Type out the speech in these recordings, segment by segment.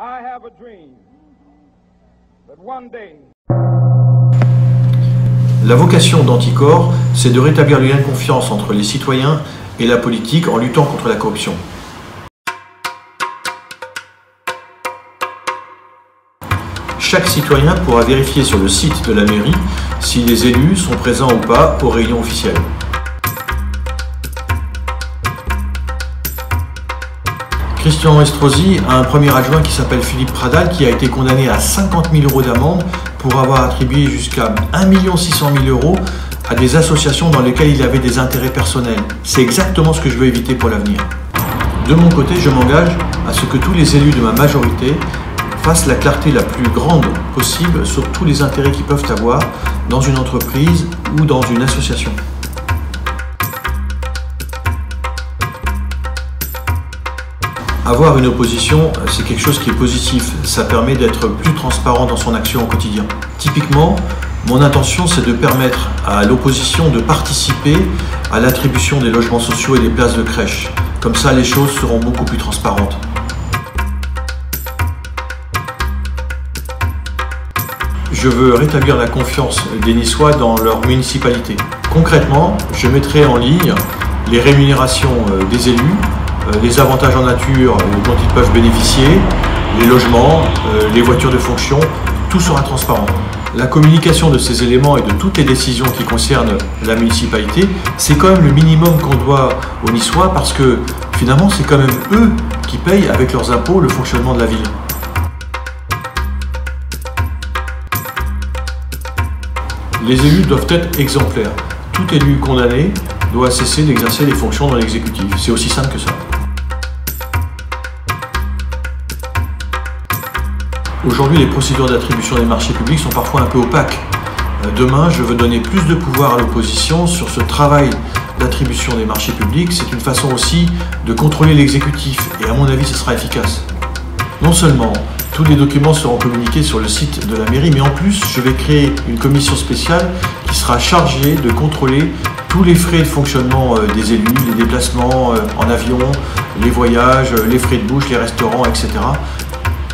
I have a dream that one day. La vocation d'Anticor, c'est de rétablir le lien de confiance entre les citoyens et la politique en luttant contre la corruption. Chaque citoyen pourra vérifier sur le site de la mairie si les élus sont présents ou pas aux réunions officielles. Christian Estrosi a un premier adjoint qui s'appelle Philippe Pradal qui a été condamné à 50 000 € d'amende pour avoir attribué jusqu'à 1 600 000 € à des associations dans lesquelles il avait des intérêts personnels. C'est exactement ce que je veux éviter pour l'avenir. De mon côté, je m'engage à ce que tous les élus de ma majorité fassent la clarté la plus grande possible sur tous les intérêts qu'ils peuvent avoir dans une entreprise ou dans une association. Avoir une opposition, c'est quelque chose qui est positif. Ça permet d'être plus transparent dans son action au quotidien. Typiquement, mon intention, c'est de permettre à l'opposition de participer à l'attribution des logements sociaux et des places de crèche. Comme ça, les choses seront beaucoup plus transparentes. Je veux rétablir la confiance des Niçois dans leur municipalité. Concrètement, je mettrai en ligne les rémunérations des élus, les avantages en nature dont ils peuvent bénéficier, les logements, les voitures de fonction, tout sera transparent. La communication de ces éléments et de toutes les décisions qui concernent la municipalité, c'est quand même le minimum qu'on doit aux Niçois parce que finalement c'est quand même eux qui payent avec leurs impôts le fonctionnement de la ville. Les élus doivent être exemplaires. Tout élu condamné doit cesser d'exercer les fonctions dans l'exécutif. C'est aussi simple que ça. Aujourd'hui, les procédures d'attribution des marchés publics sont parfois un peu opaques. Demain, je veux donner plus de pouvoir à l'opposition sur ce travail d'attribution des marchés publics. C'est une façon aussi de contrôler l'exécutif et à mon avis, ce sera efficace. Non seulement tous les documents seront communiqués sur le site de la mairie, mais en plus, je vais créer une commission spéciale qui sera chargée de contrôler tous les frais de fonctionnement des élus, les déplacements en avion, les voyages, les frais de bouche, les restaurants, etc.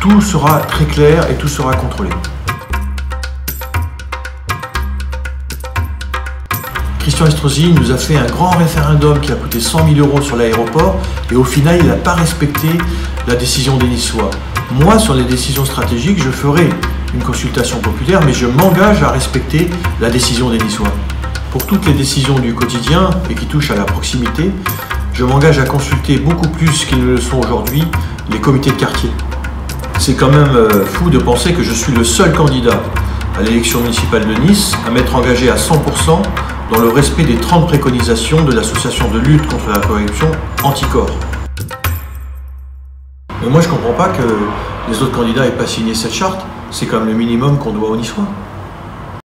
Tout sera très clair et tout sera contrôlé. Christian Estrosi nous a fait un grand référendum qui a coûté 100 000 € sur l'aéroport et au final, il n'a pas respecté la décision des Niçois. Moi, sur les décisions stratégiques, je ferai une consultation populaire, mais je m'engage à respecter la décision des Niçois. Pour toutes les décisions du quotidien et qui touchent à la proximité, je m'engage à consulter beaucoup plus qu'ils ne le sont aujourd'hui les comités de quartier. C'est quand même fou de penser que je suis le seul candidat à l'élection municipale de Nice à m'être engagé à 100% dans le respect des 30 préconisations de l'association de lutte contre la corruption Anticor. Mais moi je comprends pas que les autres candidats n'aient pas signé cette charte, c'est quand même le minimum qu'on doit aux Niçois.